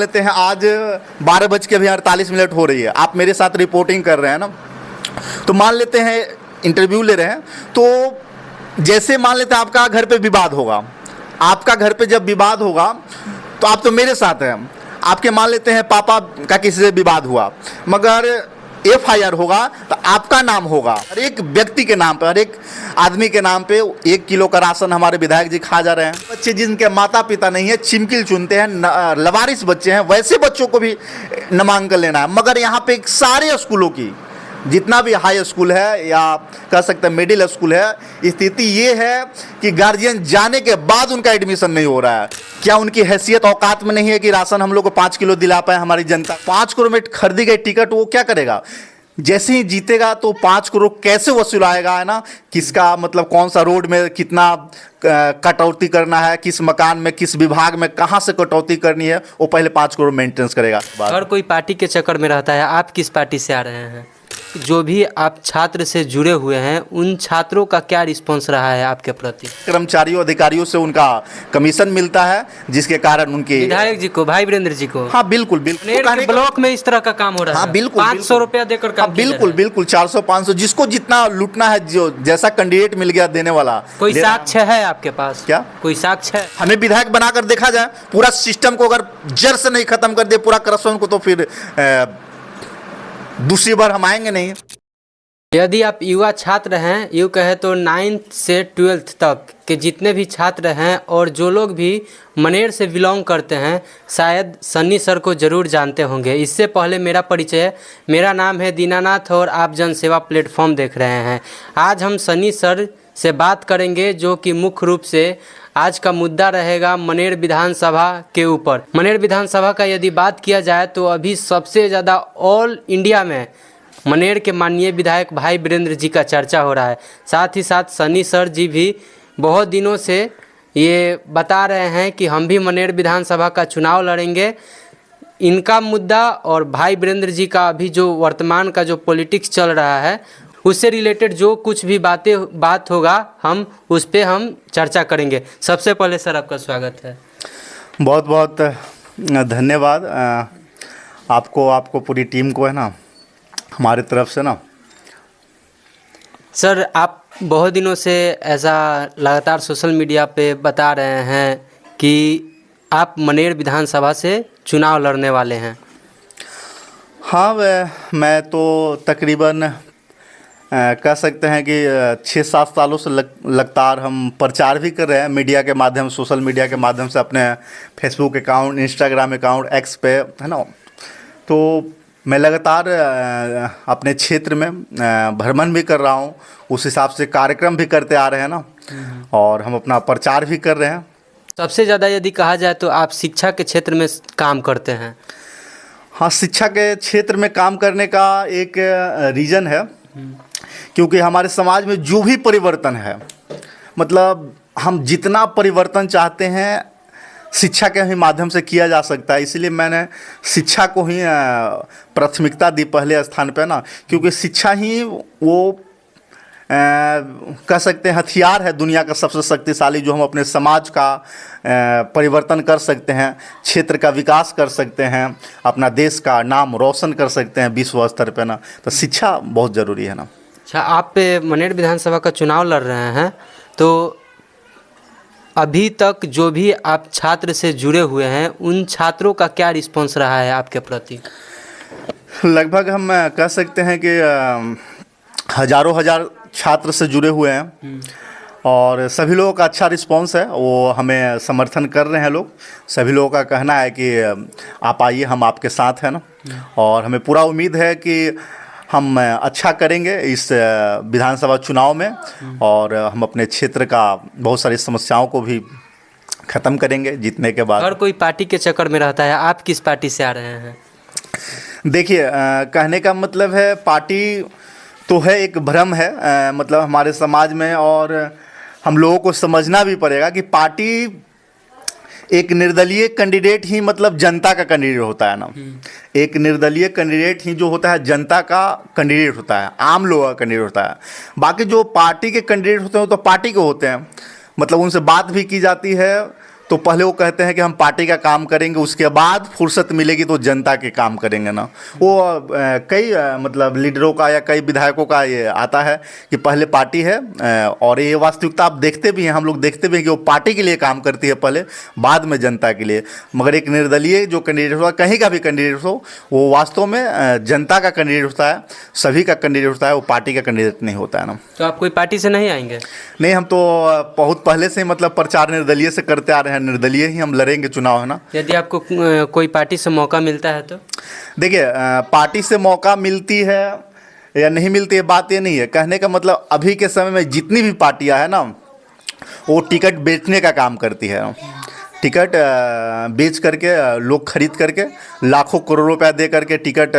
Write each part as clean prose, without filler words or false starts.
लेते हैं आज 12:48 हो रही है, आप मेरे साथ रिपोर्टिंग कर रहे हैं ना, तो मान लेते हैं इंटरव्यू ले रहे हैं, तो जैसे मान लेते हैं आपका घर पे विवाद होगा, आपका घर पे जब विवाद होगा तो आप तो मेरे साथ हैं, आपके मान लेते हैं पापा का किसी से विवाद हुआ, मगर FIR होगा तो आपका नाम होगा, हर एक व्यक्ति के नाम पर, हर एक आदमी के नाम पे 1 किलो का राशन हमारे विधायक जी खा जा रहे हैं। बच्चे जिनके माता पिता नहीं है, चिमकिल चुनते हैं, लवारिस बच्चे हैं, वैसे बच्चों को भी नामांकन लेना है। मगर यहाँ पे सारे स्कूलों की, जितना भी हाई स्कूल है या कह सकते हैं मिडिल स्कूल है, स्थिति ये है कि गार्जियन जाने के बाद उनका एडमिशन नहीं हो रहा है। क्या उनकी हैसियत औकात में नहीं है कि राशन हम लोग को 5 किलो दिला पाए हमारी जनता? 5 करोड़ में खरीदी गई टिकट वो क्या करेगा? जैसे ही जीतेगा तो 5 करोड़ कैसे वसूलाएगा, है ना? किसका मतलब कौन सा रोड में कितना कटौती करना है, किस मकान में, किस विभाग में कहाँ से कटौती करनी है, वो पहले 5 करोड़ मेंटेनेंस करेगा। हर कोई पार्टी के चक्कर में रहता है। आप किस पार्टी से आ रहे हैं? जो भी आप छात्र से जुड़े हुए हैं, उन छात्रों का क्या रिस्पॉन्स रहा है आपके प्रति? कर्मचारियों अधिकारियों से उनका कमीशन मिलता है, जिसके कारण उनके विधायक जी को, भाई वीरेंद्र जी को, हाँ बिल्कुल बिल्कुल ब्लॉक में इस तरह का काम हो रहा है। हाँ बिल्कुल 500 रुपया देकर काम बिल्कुल बिल्कुल 400-500 जिसको जितना लूटना है, जो जैसा कैंडिडेट मिल गया देने वाला। कोई साक्ष्य है आपके पास? क्या कोई साक्ष्य है? हमें विधायक बनाकर देखा जाए, पूरा सिस्टम को अगर जड़ से नहीं खत्म कर दे, पूरा करप्शन को, तो फिर दूसरी बार हम आएंगे नहीं। यदि आप युवा छात्र हैं, यूँ कहे तो 9th से 12th तक के जितने भी छात्र हैं और जो लोग भी मनेर से बिलोंग करते हैं, शायद सन्नी सर को ज़रूर जानते होंगे। इससे पहले मेरा परिचय, मेरा नाम है दीनानाथ और आप जनसेवा प्लेटफॉर्म देख रहे हैं। आज हम सन्नी सर से बात करेंगे, जो कि मुख्य रूप से आज का मुद्दा रहेगा मनेर विधानसभा के ऊपर। मनेर विधानसभा का यदि बात किया जाए तो अभी सबसे ज़्यादा ऑल इंडिया में मनेर के माननीय विधायक भाई वीरेंद्र जी का चर्चा हो रहा है। साथ ही साथ सन्नी सर जी भी बहुत दिनों से ये बता रहे हैं कि हम भी मनेर विधानसभा का चुनाव लड़ेंगे। इनका मुद्दा और भाई वीरेंद्र जी का अभी जो वर्तमान का जो पॉलिटिक्स चल रहा है, उससे रिलेटेड जो कुछ भी बात होगा, हम उस पर हम चर्चा करेंगे। सबसे पहले सर आपका स्वागत है। बहुत बहुत धन्यवाद आपको पूरी टीम को, है ना, हमारी तरफ से ना। सर, आप बहुत दिनों से ऐसा लगातार सोशल मीडिया पे बता रहे हैं कि आप मनेर विधानसभा से चुनाव लड़ने वाले हैं। हाँ, मैं तो तकरीबन कह सकते हैं कि 6-7 सालों से लगातार हम प्रचार भी कर रहे हैं मीडिया के माध्यम, सोशल मीडिया के माध्यम से, अपने Facebook account, Instagram account, x पे, है ना। तो मैं लगातार अपने क्षेत्र में भ्रमण भी कर रहा हूँ, उस हिसाब से कार्यक्रम भी करते आ रहे हैं ना, और हम अपना प्रचार भी कर रहे हैं। सबसे ज़्यादा यदि कहा जाए तो आप शिक्षा के क्षेत्र में काम करते हैं। हाँ, शिक्षा के क्षेत्र में काम करने का एक रीज़न है, क्योंकि हमारे समाज में जो भी परिवर्तन है, मतलब हम जितना परिवर्तन चाहते हैं शिक्षा के ही माध्यम से किया जा सकता है। इसलिए मैंने शिक्षा को ही प्राथमिकता दी पहले स्थान पे ना, क्योंकि शिक्षा ही वो कह सकते हैं हथियार है दुनिया का सबसे शक्तिशाली, जो हम अपने समाज का परिवर्तन कर सकते हैं, क्षेत्र का विकास कर सकते हैं, अपना देश का नाम रोशन कर सकते हैं विश्व स्तर पे ना। तो शिक्षा बहुत ज़रूरी है ना। अच्छा, आप मनेर विधानसभा का चुनाव लड़ रहे हैं, तो अभी तक जो भी आप छात्र से जुड़े हुए हैं, उन छात्रों का क्या रिस्पॉन्स रहा है आपके प्रति? लगभग हम कह सकते हैं कि हज़ारों हजार छात्र से जुड़े हुए हैं, और सभी लोगों का अच्छा रिस्पॉन्स है, वो हमें समर्थन कर रहे हैं लोग। सभी लोगों का कहना है कि आप आइए, हम आपके साथ हैं ना, और हमें पूरा उम्मीद है कि हम अच्छा करेंगे इस विधानसभा चुनाव में, और हम अपने क्षेत्र का बहुत सारी समस्याओं को भी ख़त्म करेंगे जीतने के बाद। हर कोई पार्टी के चक्कर में रहता है। आप किस पार्टी से आ रहे हैं? देखिए, कहने का मतलब है, पार्टी तो है, एक भ्रम है मतलब हमारे समाज में, और हम लोगों को समझना भी पड़ेगा कि पार्टी एक निर्दलीय कैंडिडेट ही मतलब जनता का कैंडिडेट होता है ना। एक निर्दलीय कैंडिडेट ही जो होता है जनता का कैंडिडेट होता है, आम लोगों का कैंडिडेट होता है। बाकी जो पार्टी के कैंडिडेट होते हैं वो तो पार्टी के होते हैं, मतलब उनसे बात भी की जाती है तो पहले वो कहते हैं कि हम पार्टी का काम करेंगे, उसके बाद फुर्सत मिलेगी तो जनता के काम करेंगे ना। वो कई मतलब लीडरों का या कई विधायकों का ये आता है कि पहले पार्टी है, और ये वास्तविकता आप देखते भी हैं, हम लोग देखते भी हैं कि वो पार्टी के लिए काम करती है पहले, बाद में जनता के लिए। मगर एक निर्दलीय जो कैंडिडेट हो, कहीं का भी कैंडिडेट हो, वो वास्तव में जनता का कैंडिडेट होता है, सभी का कैंडिडेट होता है, वो पार्टी का कैंडिडेट नहीं होता है ना। तो आप कोई पार्टी से नहीं आएंगे? नहीं, हम तो बहुत पहले से ही मतलब प्रचार निर्दलीय से करते आ रहे हैं, निर्दलीय ही हम लड़ेंगे चुनाव, है ना। यदि आपको कोई पार्टी से मौका मिलता है तो? देखिए, पार्टी से मौका मिलती है या नहीं मिलती है, बात ये नहीं है। कहने का मतलब अभी के समय में जितनी भी पार्टियां हैं ना, वो टिकट बेचने का काम करती है। टिकट बेच करके लोग खरीद करके लाखों करोड़ों रुपया दे करके टिकट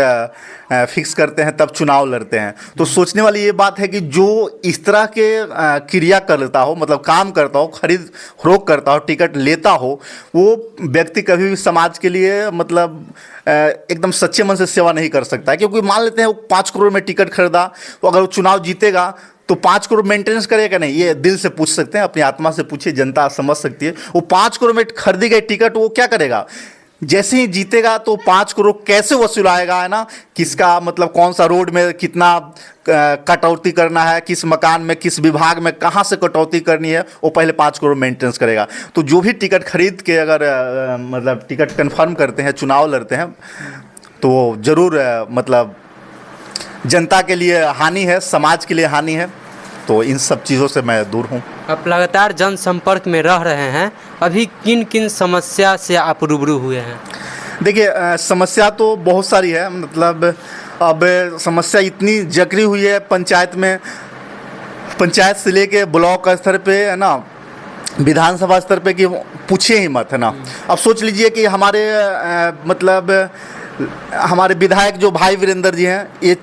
फिक्स करते हैं, तब चुनाव लड़ते हैं। तो सोचने वाली ये बात है कि जो इस तरह के क्रिया करता हो, मतलब काम करता हो, खरीद फरोख्त करता हो, टिकट लेता हो, वो व्यक्ति कभी भी समाज के लिए मतलब एकदम सच्चे मन से सेवा नहीं कर सकता है। क्योंकि मान लेते हैं वो 5 करोड़ में टिकट खरीदा, तो अगर वो चुनाव जीतेगा तो 5 करोड़ मेंटेनेंस करेगा नहीं, ये दिल से पूछ सकते हैं, अपनी आत्मा से पूछिए, जनता समझ सकती है। वो 5 करोड़ में खरीदी गई टिकट वो क्या करेगा, जैसे ही जीतेगा तो 5 करोड़ कैसे वसूलाएगा, है ना। किसका मतलब कौन सा रोड में कितना कटौती करना है, किस मकान में, किस विभाग में कहाँ से कटौती करनी है, वो पहले 5 करोड़ मेंटेनेंस करेगा। तो जो भी टिकट खरीद के अगर मतलब टिकट कन्फर्म करते हैं, चुनाव लड़ते हैं, तो ज़रूर मतलब जनता के लिए हानि है, समाज के लिए हानि है। तो इन सब चीज़ों से मैं दूर हूँ। आप लगातार जनसंपर्क में रह रहे हैं, अभी किन किन समस्या से आप रूबरू हुए हैं? देखिए, समस्या तो बहुत सारी है। मतलब अब समस्या इतनी जकड़ी हुई है पंचायत में, पंचायत से लेके ब्लॉक स्तर पे, है ना, विधानसभा स्तर पे, कि पूछिए ही मत, है ना। अब सोच लीजिए कि हमारे मतलब हमारे विधायक जो भाई वीरेंद्र जी हैं, ये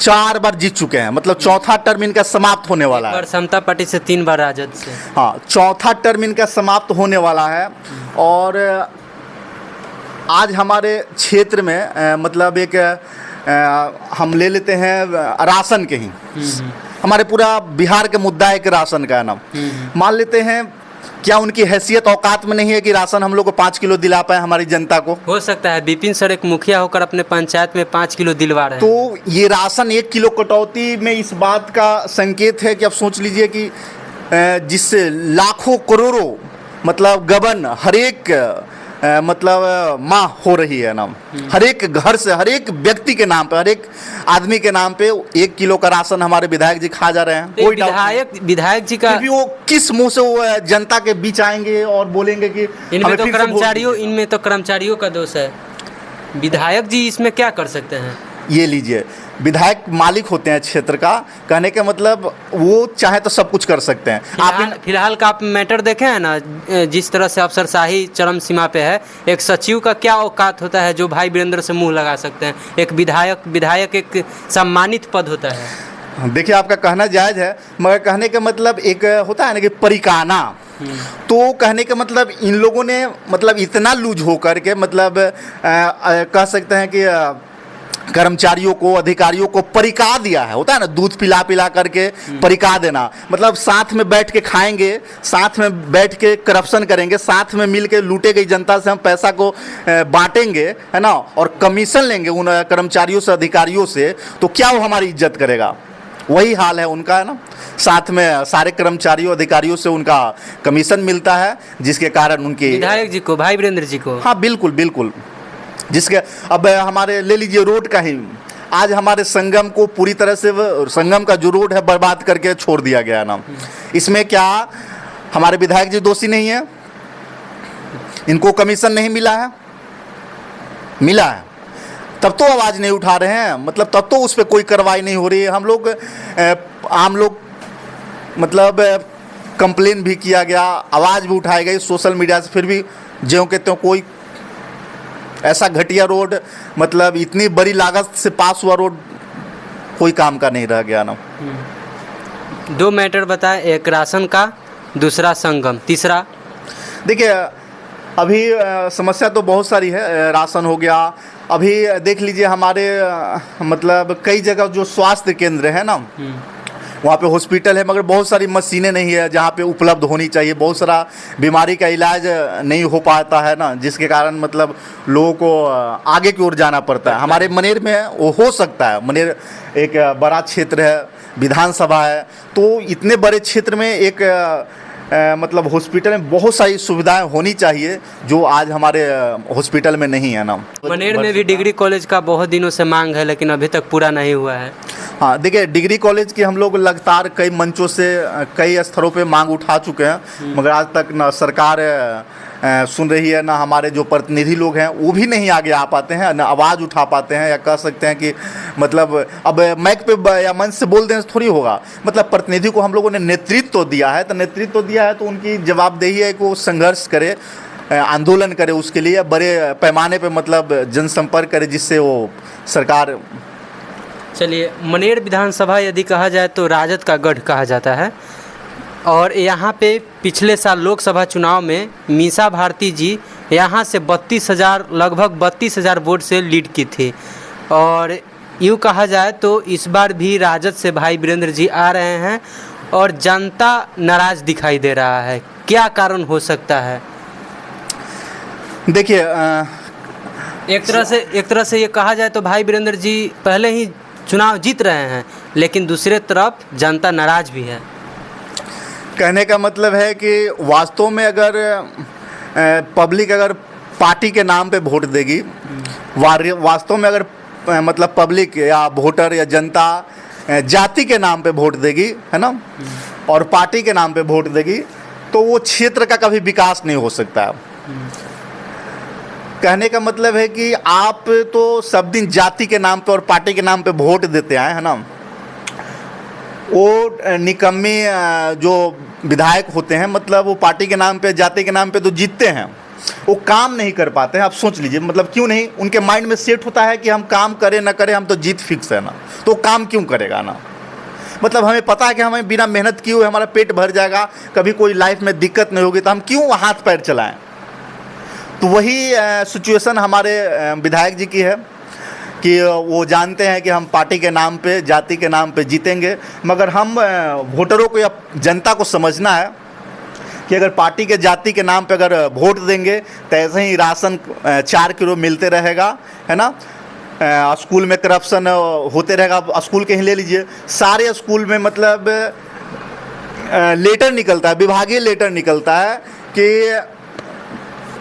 4 बार जीत चुके हैं, मतलब चौथा टर्म इनका समाप्त होने वाला है। समता पार्टी से 3 बार राजद से। हाँ, चौथा टर्म इनका समाप्त होने वाला है। और आज हमारे क्षेत्र में मतलब एक हम ले लेते हैं राशन के ही, हमारे पूरा बिहार का मुद्दा है कि राशन का नाम मान लेते हैं। क्या उनकी हैसियत औकात में नहीं है कि राशन हम लोग को 5 किलो दिला पाए हमारी जनता को? हो सकता है विपिन सर एक मुखिया होकर अपने पंचायत में 5 किलो दिलवा रहे हैं। तो ये राशन 1 किलो कटौती में इस बात का संकेत है कि अब सोच लीजिए कि जिससे लाखों करोड़ों मतलब गबन हर एक मतलब माँ हो रही है ना, हर एक घर से, हर एक व्यक्ति के नाम पे, हर एक आदमी के नाम पे 1 किलो का राशन हमारे विधायक जी खा जा रहे हैं। कोई विधायक जी का वो किस मुंह से वो जनता के बीच आएंगे और बोलेंगे कि इनमें तो कर्मचारियों का दोष है। विधायक जी इसमें क्या कर सकते हैं? ये लीजिए, विधायक मालिक होते हैं क्षेत्र का, कहने का मतलब वो चाहे तो सब कुछ कर सकते हैं। फिलहाल का आप मैटर देखे हैं ना, जिस तरह से अफसरशाही चरम सीमा पे है। एक सचिव का क्या औकात होता है जो भाई वीरेंद्र से मुंह लगा सकते हैं? एक विधायक एक सम्मानित पद होता है। देखिए, आपका कहना जायज़ है, मगर कहने का मतलब एक होता है ना कि परिकाना। तो कहने का मतलब इन लोगों ने मतलब इतना लूज हो करके मतलब कह सकते हैं कि कर्मचारियों को, अधिकारियों को परिका दिया है। होता है ना, दूध पिला पिला करके परिका देना, मतलब साथ में बैठ के खाएंगे, साथ में बैठ के करप्शन करेंगे, साथ में मिल के लूटे गई जनता से हम पैसा को बांटेंगे, है ना, और कमीशन लेंगे उन कर्मचारियों से, अधिकारियों से, तो क्या वो हमारी इज्जत करेगा? वही हाल है उनका, है ना। साथ में सारे कर्मचारियों, अधिकारियों से उनका कमीशन मिलता है, जिसके कारण उनकी विधायक जी को, भाई वीरेंद्र जी को, हाँ बिल्कुल बिल्कुल, जिसके अब हमारे ले लीजिए रोड का ही, आज हमारे संगम को पूरी तरह से, संगम का जो रोड है बर्बाद करके छोड़ दिया गया ना। इसमें क्या हमारे विधायक जी दोषी नहीं है? इनको कमीशन नहीं मिला है? मिला है, तब तो आवाज़ नहीं उठा रहे हैं, मतलब तब तो उस पर कोई कार्रवाई नहीं हो रही है। हम लोग आम लोग मतलब कंप्लेन भी किया गया, आवाज़ भी उठाई गई सोशल मीडिया से, फिर भी ज्यों के त्यों कोई ऐसा घटिया रोड, मतलब इतनी बड़ी लागत से पास हुआ रोड कोई काम का नहीं रह गया ना। 2 मैटर बताए, एक राशन का, दूसरा संगम, तीसरा? देखिए, अभी समस्या तो बहुत सारी है। राशन हो गया, अभी देख लीजिए हमारे मतलब कई जगह जो स्वास्थ्य केंद्र है ना, वहाँ पे हॉस्पिटल है मगर बहुत सारी मशीनें नहीं है जहाँ पे उपलब्ध होनी चाहिए, बहुत सारा बीमारी का इलाज नहीं हो पाता है ना, जिसके कारण मतलब लोगों को आगे की ओर जाना पड़ता है। हमारे मनेर में वो हो सकता है, मनेर एक बड़ा क्षेत्र है, विधानसभा है, तो इतने बड़े क्षेत्र में एक मतलब हॉस्पिटल में बहुत सारी सुविधाएं होनी चाहिए जो आज हमारे हॉस्पिटल में नहीं है ना। मनेर में भी डिग्री कॉलेज का बहुत दिनों से मांग है लेकिन अभी तक पूरा नहीं हुआ है। हाँ देखिए, डिग्री कॉलेज की हम लोग लगातार कई मंचों से कई स्तरों पे मांग उठा चुके हैं मगर आज तक ना सरकार सुन रही है, ना हमारे जो प्रतिनिधि लोग हैं वो भी नहीं आगे आ पाते हैं, ना आवाज़ उठा पाते हैं, या कह सकते हैं कि मतलब अब माइक पे या मंच से बोल देने से थोड़ी होगा। मतलब प्रतिनिधि को हम लोगों ने नेतृत्व दिया है, तो नेतृत्व दिया है तो उनकी जवाबदेही है कि वो संघर्ष करे, आंदोलन करे, उसके लिए बड़े पैमाने पे मतलब जनसंपर्क करे जिससे वो सरकार। चलिए, मनेर विधानसभा यदि कहा जाए तो राजद का गढ़ कहा जाता है और यहाँ पे पिछले साल लोकसभा चुनाव में मीसा भारती जी यहाँ से 32,000 लगभग 32,000 वोट से लीड की थी और यूँ कहा जाए तो इस बार भी राजद से भाई वीरेंद्र जी आ रहे हैं और जनता नाराज दिखाई दे रहा है। क्या कारण हो सकता है? देखिए, एक तरह से ये कहा जाए तो भाई वीरेंद्र जी पहले ही चुनाव जीत रहे हैं लेकिन दूसरे तरफ जनता नाराज भी है। कहने का मतलब है कि वास्तव में अगर पब्लिक अगर पार्टी के नाम पे वोट देगी, वास्तव में अगर मतलब पब्लिक या वोटर या जनता जाति के नाम पे वोट देगी, है ना, और पार्टी के नाम पे वोट देगी तो वो क्षेत्र का कभी विकास नहीं हो सकता। कहने का मतलब है कि आप तो सब दिन जाति के नाम पे और पार्टी के नाम पे वोट देते आए, है ना। वो निकम्मी जो विधायक होते हैं मतलब वो पार्टी के नाम पे जाति के नाम पे तो जीतते हैं, वो काम नहीं कर पाते हैं। आप सोच लीजिए, मतलब क्यों नहीं, उनके माइंड में सेट होता है कि हम काम करें ना करें हम तो जीत फिक्स है ना, तो काम क्यों करेगा ना। मतलब हमें पता है कि हमें बिना मेहनत किए हुए हमारा पेट भर जाएगा, कभी कोई लाइफ में दिक्कत नहीं होगी, तो हम क्यों हाथ पैर चलाएं। तो वही सिचुएशन हमारे विधायक जी की है कि वो जानते हैं कि हम पार्टी के नाम पे जाति के नाम पे जीतेंगे, मगर हम वोटरों को या जनता को समझना है कि अगर पार्टी के जाति के नाम पे अगर वोट देंगे तो ऐसे ही राशन 4 किलो मिलते रहेगा, है ना। स्कूल में करप्शन होते रहेगा। स्कूल के ही ले लीजिए, सारे स्कूल में मतलब लेटर निकलता है, विभागीय लेटर निकलता है कि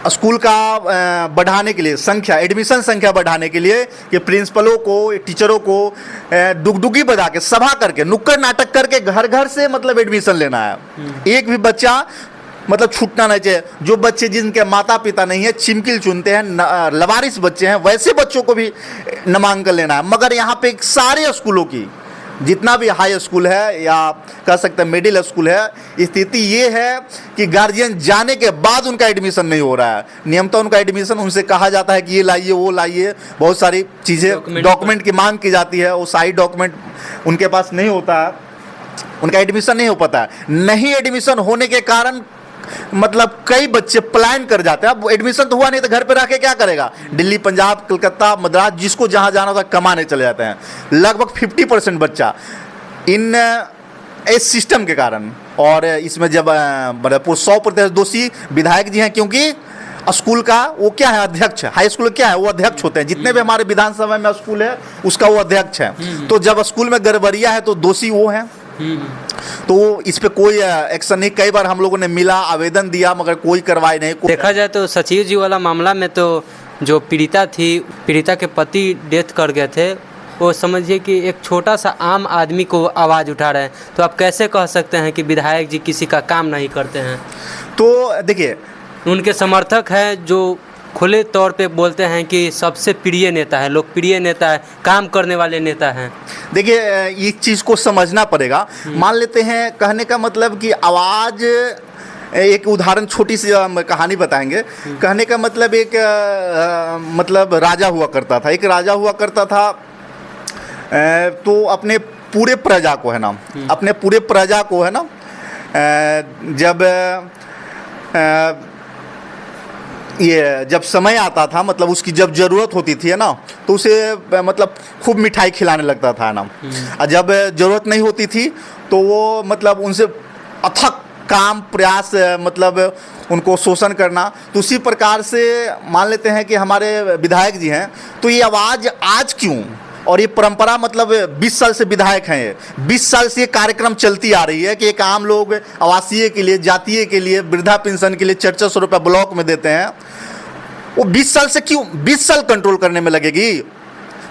स्कूल का बढ़ाने के लिए संख्या, एडमिशन संख्या बढ़ाने के लिए कि प्रिंसिपलों को, टीचरों को डुगडुगी बजा के, सभा करके, नुक्कड़ नाटक करके घर घर से मतलब एडमिशन लेना है। एक भी बच्चा मतलब छूटना नहीं चाहिए। जो बच्चे जिनके माता पिता नहीं है, चिमकिल चुनते हैं, लवारिस बच्चे हैं, वैसे बच्चों को भी नामांकन लेना है। मगर यहाँ पे सारे स्कूलों की जितना भी हाई स्कूल है या कह सकते हैं मिडिल स्कूल है, स्थिति ये है कि गार्जियन जाने के बाद उनका एडमिशन नहीं हो रहा है। नियमतः उनका एडमिशन उनसे कहा जाता है कि ये लाइए वो लाइए, बहुत सारी चीज़ें डॉक्यूमेंट की मांग की जाती है, वो सारी डॉक्यूमेंट उनके पास नहीं होता है, उनका एडमिशन नहीं हो पाता है। नहीं एडमिशन होने के कारण मतलब कई बच्चे पलायन कर जाते हैं। अब एडमिशन तो हुआ नहीं तो घर पे रह के क्या करेगा, दिल्ली, पंजाब, कलकत्ता, मद्रास, जिसको जहां जाना होता कमाने चले जाते हैं। लगभग 50% बच्चा इन इस सिस्टम के कारण, और इसमें जब 100% दोषी विधायक जी हैं, क्योंकि स्कूल का वो क्या है, अध्यक्ष है। हाई स्कूल क्या है, वो अध्यक्ष होते हैं। जितने भी हमारे विधानसभा में स्कूल है उसका वो अध्यक्ष है। तो जब स्कूल में गड़बड़ियां है तो दोषी वो है। तो इस पे कोई एक्शन नहीं। कई बार हम लोगों ने मिला, आवेदन दिया, मगर कोई कार्रवाई नहीं। देखा जाए तो सचिव जी वाला मामला में तो जो पीड़िता थी, पीड़िता के पति डेथ कर गए थे, वो समझिए कि एक छोटा सा आम आदमी को आवाज़ उठा रहे हैं। तो आप कैसे कह सकते हैं कि विधायक जी किसी का काम नहीं करते हैं? तो देखिए, उनके समर्थक हैं जो खुले तौर पे बोलते हैं कि सबसे प्रिय नेता है, लोकप्रिय नेता है, काम करने वाले नेता हैं। देखिए, इस चीज़ को समझना पड़ेगा। मान लेते हैं, कहने का मतलब कि आवाज़, एक उदाहरण, छोटी सी कहानी बताएंगे। कहने का मतलब एक मतलब राजा हुआ करता था। एक राजा हुआ करता था, तो अपने पूरे प्रजा को, है ना, अपने पूरे प्रजा को, है ना, जब समय आता था, मतलब उसकी जब ज़रूरत होती थी, है ना, तो उसे मतलब खूब मिठाई खिलाने लगता था ना। और जब ज़रूरत नहीं होती थी तो वो मतलब उनसे अथक काम प्रयास मतलब उनको शोषण करना। तो उसी प्रकार से मान लेते हैं कि हमारे विधायक जी हैं, तो ये आवाज़ आज क्यों, और ये परंपरा मतलब 20 साल से विधायक हैं, ये 20 साल से ये कार्यक्रम चलती आ रही है कि एक आम लोग आवासीय के लिए, जातीय के लिए, वृद्धा पेंशन के लिए 400 रुपये ब्लॉक में देते हैं। वो 20 साल से क्यों 20 साल कंट्रोल करने में लगेगी?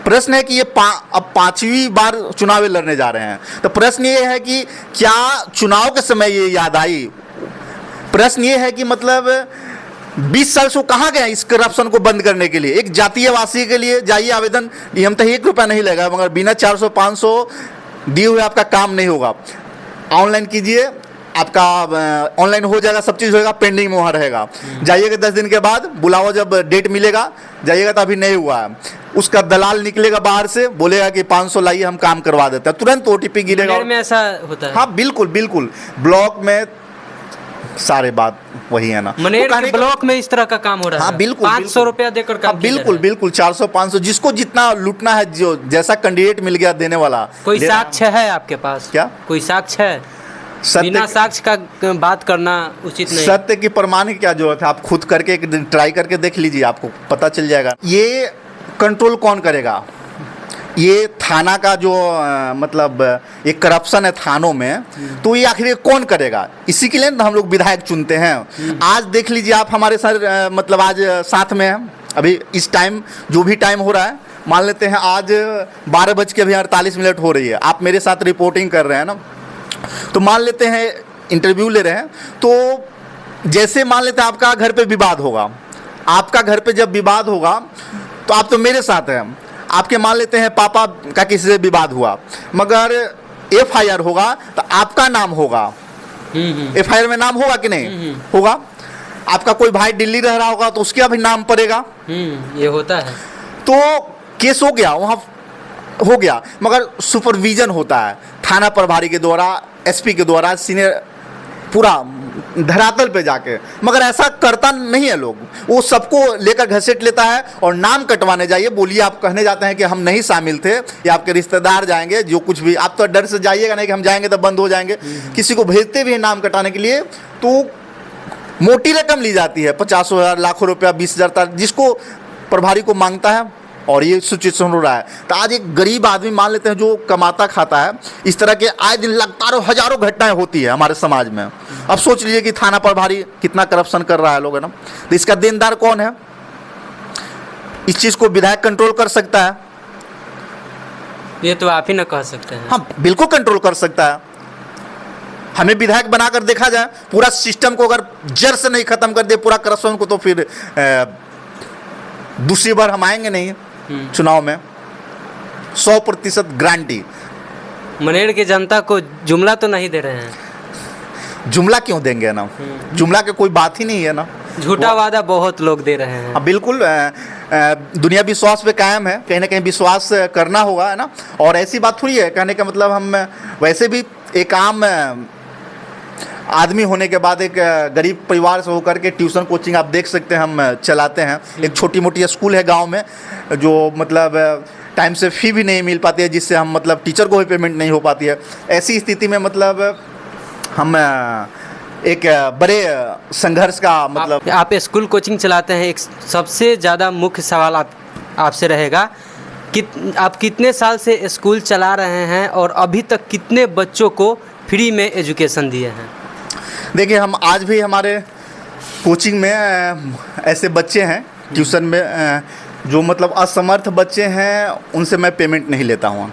प्रश्न है कि ये अब 5वीं बार चुनाव लड़ने जा रहे हैं, तो प्रश्न ये है कि क्या चुनाव के समय ये याद आई? प्रश्न ये है कि मतलब 20 साल से वो कहाँ गए इस करप्शन को बंद करने के लिए? एक जातीय वासी के लिए जाइए आवेदन, हम तो 1 रुपया नहीं लगेगा, मगर बिना 400-500 दिए हुए आपका काम नहीं होगा। ऑनलाइन कीजिए, आपका ऑनलाइन हो जाएगा, सब चीज़ होएगा, पेंडिंग में वहाँ रहेगा। जाइएगा 10 दिन के बाद, बुलावा जब डेट मिलेगा जाइएगा तो अभी नहीं हुआ है, उसका दलाल निकलेगा बाहर से, बोलेगा कि 500 लाइए, हम काम करवा देते हैं, तुरंत OTP गिरेगा। में ऐसा होता है? हाँ बिल्कुल बिल्कुल, ब्लॉक में सारे बात वही है ना। मनेर के ब्लॉक में इस तरह का काम हो रहा है। हाँ बिल्कुल, 500 रुपया देकर काम किया जा रहा है। बिल्कुल बिल्कुल, 400-500 जिसको जितना लूटना है, जो जैसा कैंडिडेट मिल गया देने वाला। कोई साक्ष्य है आपके पास? क्या कोई साक्ष्य है? बिना साक्ष्य का बात करना उचित नहीं। सत्य की प्रमाण की क्या जरूरत है? आप खुद करके एक दिन ट्राई करके देख लीजिए, आपको पता चल जाएगा। ये कंट्रोल कौन करेगा? ये थाना का जो मतलब एक करप्शन है थानों में, तो ये आखिर कौन करेगा? इसी के लिए हम लोग विधायक चुनते हैं। आज देख लीजिए आप हमारे साथ मतलब आज साथ में हैं, अभी इस टाइम जो भी टाइम हो रहा है, मान लेते हैं आज 12:48 हो रही है, आप मेरे साथ रिपोर्टिंग कर रहे हैं ना, तो मान लेते हैं इंटरव्यू ले रहे हैं, तो जैसे मान लेते हैं आपका घर पे विवाद होगा, आपका घर पे जब विवाद होगा तो आप तो मेरे साथ हैं, आपके मान लेते हैं पापा का किसी से विवाद हुआ, मगर FIR होगा तो आपका नाम होगा। FIR में नाम होगा कि नहीं होगा? आपका कोई भाई दिल्ली रह रहा होगा तो उसके भी नाम पड़ेगा। ये होता है। तो केस हो गया, वहाँ हो गया, मगर सुपरविजन होता है थाना प्रभारी के द्वारा, SP के द्वारा, सीनियर पूरा धरातल पे जाके, मगर ऐसा करता नहीं है लोग। वो सबको लेकर घसीट लेता है और नाम कटवाने जाइए, बोलिए आप कहने जाते हैं कि हम नहीं शामिल थे, या आपके रिश्तेदार जाएंगे, जो कुछ भी, आप तो डर से जाइएगा नहीं कि हम जाएंगे तो बंद हो जाएंगे। किसी को भेजते भी हैं नाम कटाने के लिए, तो मोटी रकम ली जाती है, 50,000, लाखों रुपया, 20,000, जिसको प्रभारी को मांगता है, और ये सिचुएशन हो रहा है। तो आज एक गरीब आदमी मान लेते हैं जो कमाता खाता है, इस तरह के आए दिन लगातार हजारों घटनाएं होती है हमारे समाज में। अब सोच लीजिए कि थाना प्रभारी कितना करप्शन कर रहा है लोग, है ना। तो इसका देनदार कौन है? इस चीज़ को विधायक कंट्रोल कर सकता है? ये तो आप ही ना कह सकते हैं। हाँ बिल्कुल कंट्रोल कर सकता है। हमें विधायक बनाकर देखा जाए, पूरा सिस्टम को अगर जड़ से नहीं खत्म कर दे पूरा करप्शन को, तो फिर दूसरी बार हम आएंगे नहीं चुनाव में, 100% गारंटी। मनेर की जनता को जुमला तो नहीं दे रहे हैं? जुमला क्यों देंगे ना, जुमला की कोई बात ही नहीं है ना। झूठा वादा बहुत लोग दे रहे हैं। बिल्कुल, दुनिया विश्वास पे कायम है, कहीं ना कहीं विश्वास करना होगा, है ना। और ऐसी बात थोड़ी है, कहने का मतलब हम वैसे भी एक आम आदमी होने के बाद, एक गरीब परिवार से होकर के ट्यूशन कोचिंग आप देख सकते हैं हम चलाते हैं। एक छोटी मोटी स्कूल है गांव में, जो मतलब टाइम से फ़ी भी नहीं मिल पाती है, जिससे हम मतलब टीचर को भी पेमेंट नहीं हो पाती है। ऐसी स्थिति में मतलब हम एक बड़े संघर्ष का मतलब आप स्कूल कोचिंग चलाते हैं, एक सबसे ज़्यादा मुख्य सवाल आपसे रहेगा कि आप कितने साल से स्कूल चला रहे हैं और अभी तक कितने बच्चों को फ्री में एजुकेशन दिए हैं? देखिए, हम आज भी हमारे कोचिंग में ऐसे बच्चे हैं ट्यूशन में जो मतलब असमर्थ बच्चे हैं, उनसे मैं पेमेंट नहीं लेता हूँ।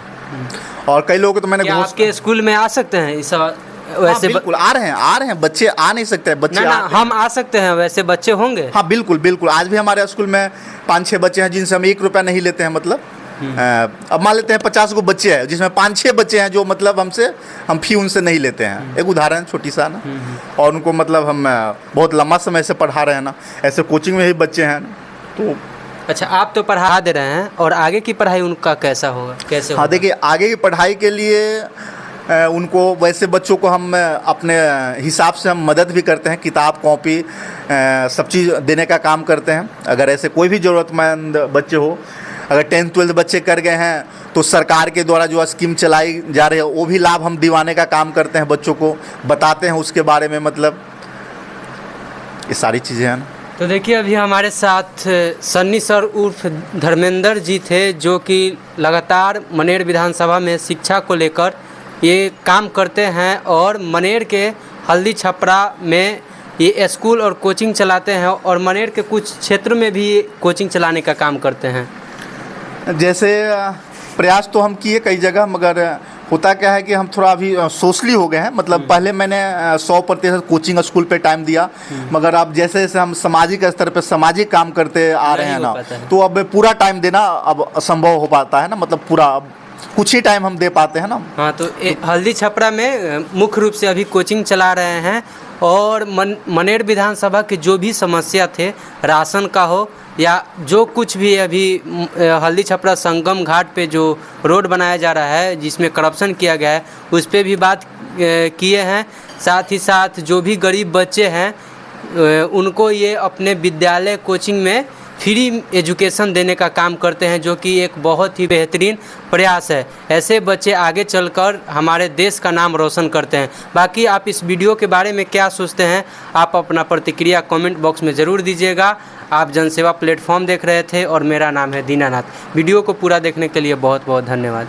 और कई लोग तो मैंने आपके स्कूल में आ सकते हैं इस वैसे बिल्कुल आ रहे हैं बच्चे, आ नहीं सकते बच्चे ना, हम आ सकते हैं, वैसे बच्चे होंगे। हाँ बिल्कुल बिल्कुल, आज भी हमारे स्कूल में 5-6 बच्चे हैं जिनसे हम 1 रुपया नहीं लेते हैं। मतलब अब मान लेते हैं 50 को बच्चे हैं, जिसमें 5-6 बच्चे हैं जो मतलब हम फी उनसे नहीं लेते हैं। एक उदाहरण छोटी सा ना, और उनको मतलब हम बहुत लंबा समय से पढ़ा रहे हैं ना, ऐसे कोचिंग में ही बच्चे हैं। तो अच्छा, आप तो पढ़ा दे रहे हैं, और आगे की पढ़ाई उनका कैसा होगा, कैसे होगा? हाँ देखिए, आगे की पढ़ाई के लिए उनको, वैसे बच्चों को हम अपने हिसाब से हम मदद भी करते हैं, किताब कॉपी सब चीज़ देने का काम करते हैं। अगर ऐसे कोई भी ज़रूरतमंद बच्चे हो, अगर 10th 12th बच्चे कर गए हैं तो सरकार के द्वारा जो स्कीम चलाई जा रही है वो भी लाभ हम दिवाने का काम करते हैं, बच्चों को बताते हैं उसके बारे में, मतलब ये सारी चीज़ें हैं ना। तो देखिए अभी हमारे साथ सन्नी सर उर्फ धर्मेंद्र जी थे, जो कि लगातार मनेर विधानसभा में शिक्षा को लेकर ये काम करते हैं और मनेर के हल्दी छपरा में ये स्कूल और कोचिंग चलाते हैं और मनेर के कुछ क्षेत्र में भी कोचिंग चलाने का काम करते हैं। जैसे प्रयास तो हम किए कई जगह, मगर होता क्या है कि हम थोड़ा अभी सोशली हो गए हैं। मतलब पहले मैंने 100% कोचिंग स्कूल पे टाइम दिया, मगर अब जैसे जैसे हम सामाजिक स्तर पे सामाजिक काम करते आ रहे हैं ना, तो अब पूरा टाइम देना अब असंभव हो पाता है ना, मतलब पूरा अब कुछ ही टाइम हम दे पाते हैं ना। हाँ, तो हल्दी छपरा में मुख्य रूप से अभी कोचिंग चला रहे हैं और मनेर विधानसभा के जो भी समस्या थे, राशन का हो या जो कुछ भी अभी हल्दी छपरा संगम घाट पे जो रोड बनाया जा रहा है जिसमें करप्शन किया गया है, उस पे भी बात किए हैं। साथ ही साथ जो भी गरीब बच्चे हैं उनको ये अपने विद्यालय कोचिंग में फ्री एजुकेशन देने का काम करते हैं, जो कि एक बहुत ही बेहतरीन प्रयास है। ऐसे बच्चे आगे चलकर हमारे देश का नाम रोशन करते हैं। बाकी आप इस वीडियो के बारे में क्या सोचते हैं, आप अपना प्रतिक्रिया कमेंट बॉक्स में ज़रूर दीजिएगा। आप जनसेवा प्लेटफॉर्म देख रहे थे और मेरा नाम है दीनानाथ। वीडियो को पूरा देखने के लिए बहुत बहुत धन्यवाद।